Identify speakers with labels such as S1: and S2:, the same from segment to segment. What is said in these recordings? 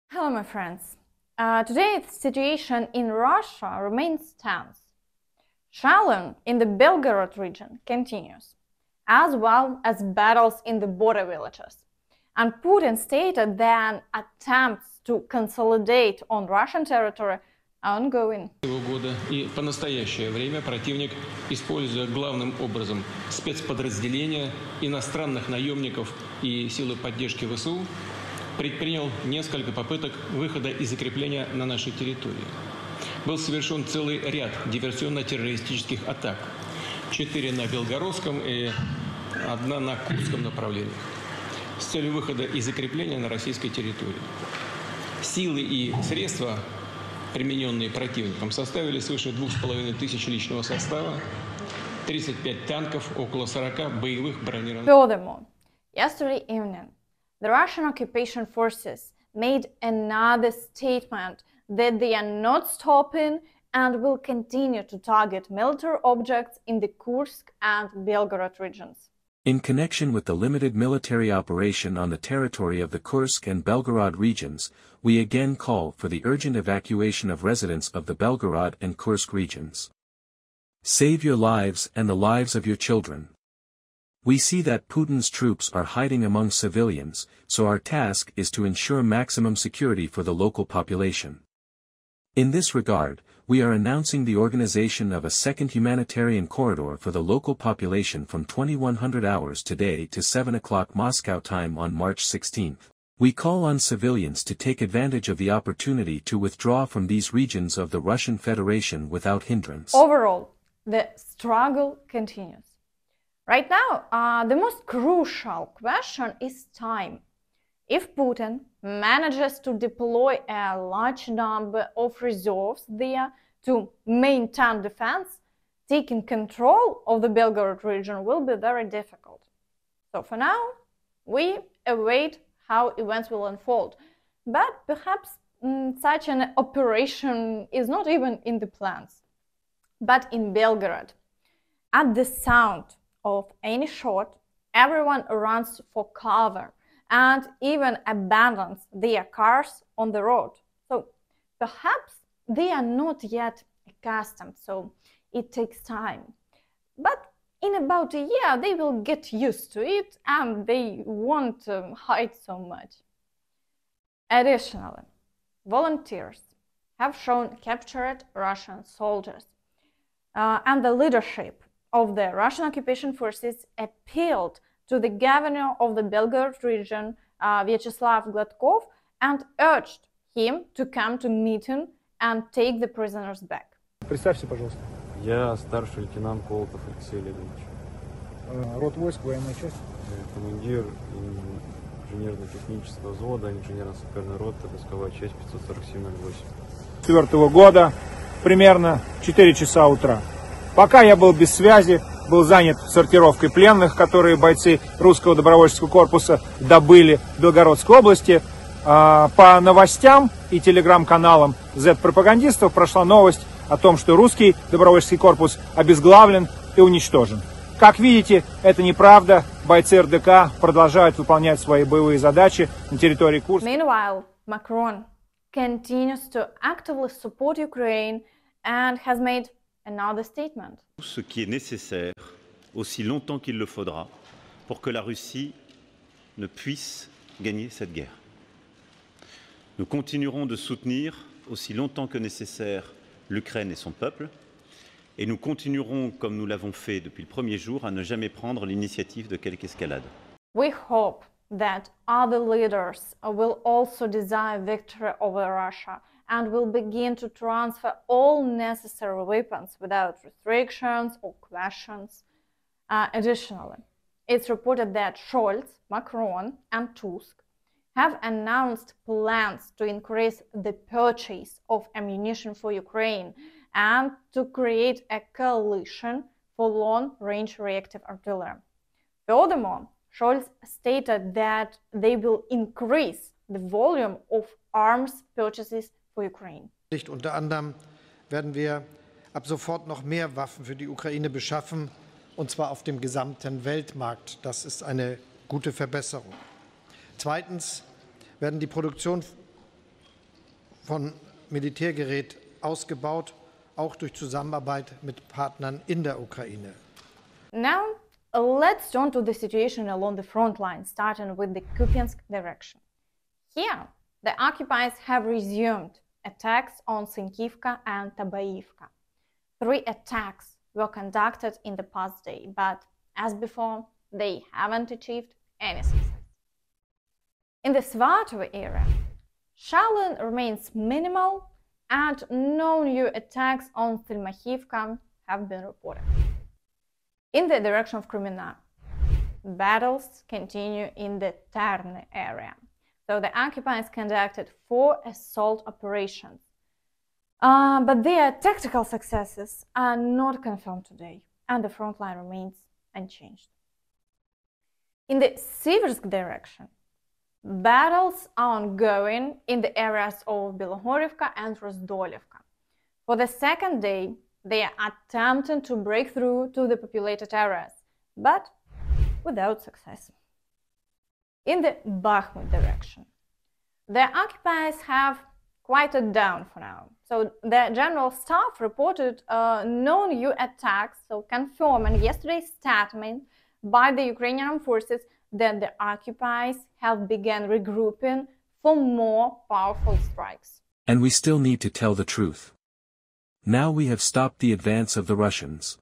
S1: Hello, my friends. Today the situation in Russia remains tense. Shelling in the Belgorod region continues, as well as battles in the border villages. And Putin stated that attempts to consolidate on Russian territory are ongoing.
S2: Года и по настоящее время противник, используя главным образом спецподразделения иностранных наемников и силы поддержки ВСУ, предпринял несколько попыток выхода и закрепления на нашей территории. Был совершен целый ряд диверсионно-террористических атак. 4 на Белгородском и 1 на Курском направлении. С целью выхода и закрепления на российской территории. Силы и средства, примененные противником, составили свыше 2500 личного состава, 35 танков, около 40 боевых бронированных.
S1: Furthermore, yesterday evening, the Russian occupation forces made another statement that they are not stopping and will continue to target military objects in the Kursk and Belgorod regions.
S3: In connection with the limited military operation on the territory of the Kursk and Belgorod regions, we again call for the urgent evacuation of residents of the Belgorod and Kursk regions. Save your lives and the lives of your children. We see that Putin's troops are hiding among civilians, so our task is to ensure maximum security for the local population. In this regard, we are announcing the organization of a second humanitarian corridor for the local population from 2100 hours today to 7 o'clock Moscow time on March 16th. We call on civilians to take advantage of the opportunity to withdraw from these regions of the Russian Federation without hindrance.
S1: Overall, the struggle continues. Right now, the most crucial question is time. If Putin manages to deploy a large number of reserves there to maintain defense, taking control of the Belgorod region will be very difficult. So for now, we await how events will unfold. But perhaps such an operation is not even in the plans. But in Belgorod, at the sound of any shot, everyone runs for cover and even abandons their cars on the road. So perhaps they are not yet accustomed, so it takes time. But in about a year, they will get used to it and they won't hide so much. Additionally, volunteers have shown captured Russian soldiers, and the leadership of the Russian occupation forces appealed to the governor of the Belgorod region, Vyacheslav Gladkov, and urged him to come to meeting and take the prisoners back.
S4: Представься, пожалуйста.
S5: Я старший лейтенант Колотов Алексей Леонидович.
S4: Род войск, военная часть?
S5: Командир инженерно-технического взвода, инженерно-саперной роты, войсковая часть 547-08.
S4: 4 года, примерно 4 часа утра. Пока я был без связи, был занят сортировкой пленных, которые бойцы русского добровольческого корпуса добыли в Белгородской области. По новостям и телеграм-каналам Z-пропагандистов прошла новость о том, что русский добровольческий корпус обезглавлен и уничтожен. Как видите, это неправда. Бойцы РДК продолжают выполнять свои боевые задачи на территории Курска.
S1: Meanwhile, Macron continues to actively support Ukraine and has made another statement.
S6: Ce qui est nécessaire, aussi longtemps qu'il le faudra, pour que la Russie ne puisse gagner cette guerre. Nous continuerons de soutenir aussi longtemps que nécessaire l'Ukraine et son peuple, et nous continuerons, comme nous l'avons fait depuis le premier jour, à ne jamais prendre l'initiative de quelque escalade.
S1: We hope that other leaders will also desire victory over Russia and will begin to transfer all necessary weapons without restrictions or questions. Additionally, it's reported that Scholz, Macron, and Tusk have announced plans to increase the purchase of ammunition for Ukraine and to create a coalition for long-range reactive artillery. Furthermore, Scholz stated that they will increase the volume of arms purchases for Ukraine.
S7: Unter anderem werden wir ab sofort noch mehr Waffen für die Ukraine beschaffen, und zwar auf dem gesamten Weltmarkt. Das ist eine gute Verbesserung. Zweitens werden die Produktion von Militärgerät ausgebaut, auch durch Zusammenarbeit mit Partnern in der Ukraine.
S1: Now, let's turn to the situation along the front line, starting with the Kupiansk direction. Here, the occupiers have resumed attacks on Sinkivka and Tabaivka. 3 attacks were conducted in the past day, but as before, they haven't achieved any success. In the Svatovo area, shelling remains minimal and no new attacks on Stelmachivka have been reported. In the direction of Kremina, battles continue in the Terne area. So the occupiers conducted 4 assault operations, but their tactical successes are not confirmed today, and the front line remains unchanged. In the Siversk direction, battles are ongoing in the areas of Belogorivka and Rozdolivka. For the second day, they are attempting to break through to the populated areas, but without success. In the Bakhmut direction, the occupiers have quieted down for now. So the general staff reported no new attacks, so confirming yesterday's statement by the Ukrainian forces that the occupiers have begun regrouping for more powerful strikes.
S3: And we still need to tell the truth. Now we have stopped the advance of the Russians.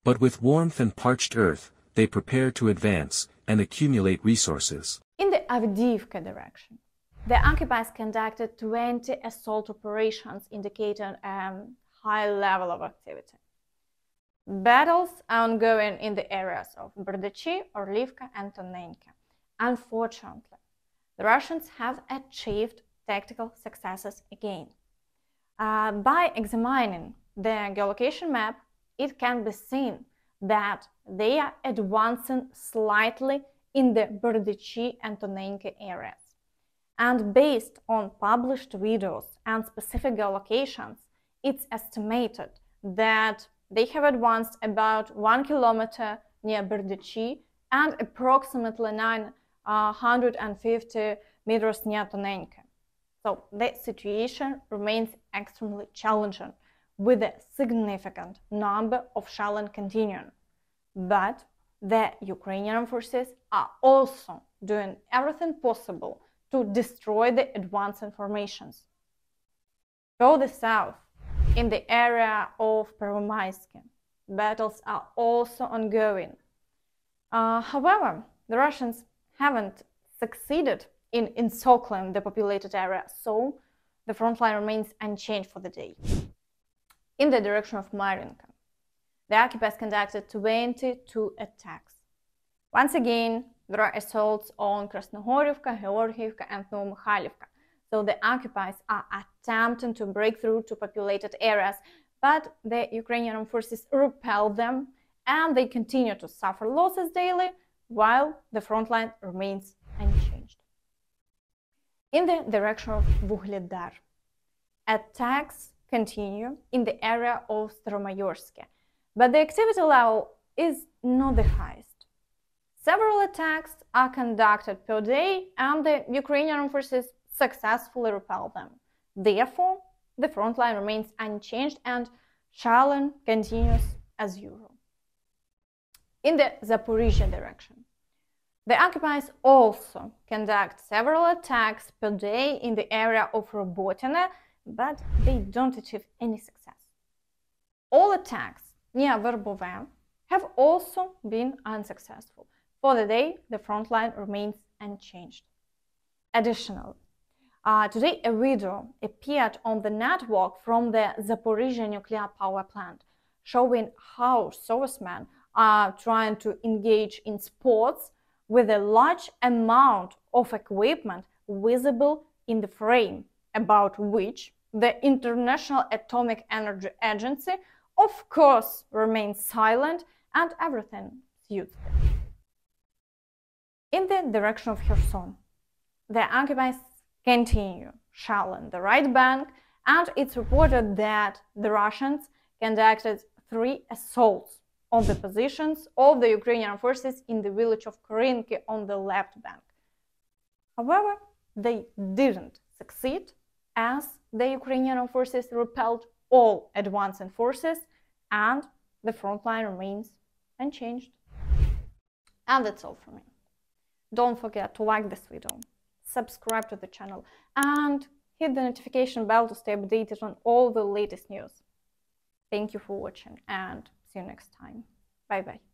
S3: But with warmth and parched earth, they prepare to advance and accumulate resources.
S1: In the Avdiivka direction, the occupiers conducted 20 assault operations indicating a high level of activity. Battles are ongoing in the areas of Berdychi, Orlivka and Tonenka. Unfortunately, the Russians have achieved tactical successes again. By examining the geolocation map, it can be seen that they are advancing slightly in the Berdychi and Tonenka areas. And based on published videos and specific geolocations, it's estimated that they have advanced about 1 kilometer near Berdychi and approximately 950 meters near Tonenka. So the situation remains extremely challenging, with a significant number of shelling continuing. But the Ukrainian forces are also doing everything possible to destroy the advancing formations. Further south, in the area of Pervomaiske, battles are also ongoing. However, the Russians haven't succeeded in encircling the populated area, so the front line remains unchanged for the day. In the direction of Marinka, the occupiers conducted 22 attacks. Once again, there are assaults on Krasnohorivka, Georgiivka and Novomikhailivka. So the occupiers are attempting to break through to populated areas, but the Ukrainian forces repel them and they continue to suffer losses daily while the front line remains unchanged. In the direction of Vuhledar, attacks continue in the area of Staromayorske, but the activity level is not the highest. Several attacks are conducted per day and the Ukrainian forces successfully repel them. Therefore, the front line remains unchanged and shelling continues as usual. In the Zaporizhia direction, the occupiers also conduct several attacks per day in the area of Robotyne, but they don't achieve any success. All attacks near Verbove have also been unsuccessful. For the day, the front line remains unchanged. Additionally, today a video appeared on the network from the Zaporizhia nuclear power plant, showing how servicemen are trying to engage in sports with a large amount of equipment visible in the frame, about which the International Atomic Energy Agency, of course, remains silent and everything suits them. In the direction of Kherson, the occupiers continue shelling the right bank, and it's reported that the Russians conducted 3 assaults on the positions of the Ukrainian forces in the village of Korinki on the left bank. However, they didn't succeed, as the Ukrainian forces repelled all advancing forces and the front line remains unchanged. And that's all from me. Don't forget to like this video, subscribe to the channel, and hit the notification bell to stay updated on all the latest news. Thank you for watching and see you next time. Bye bye.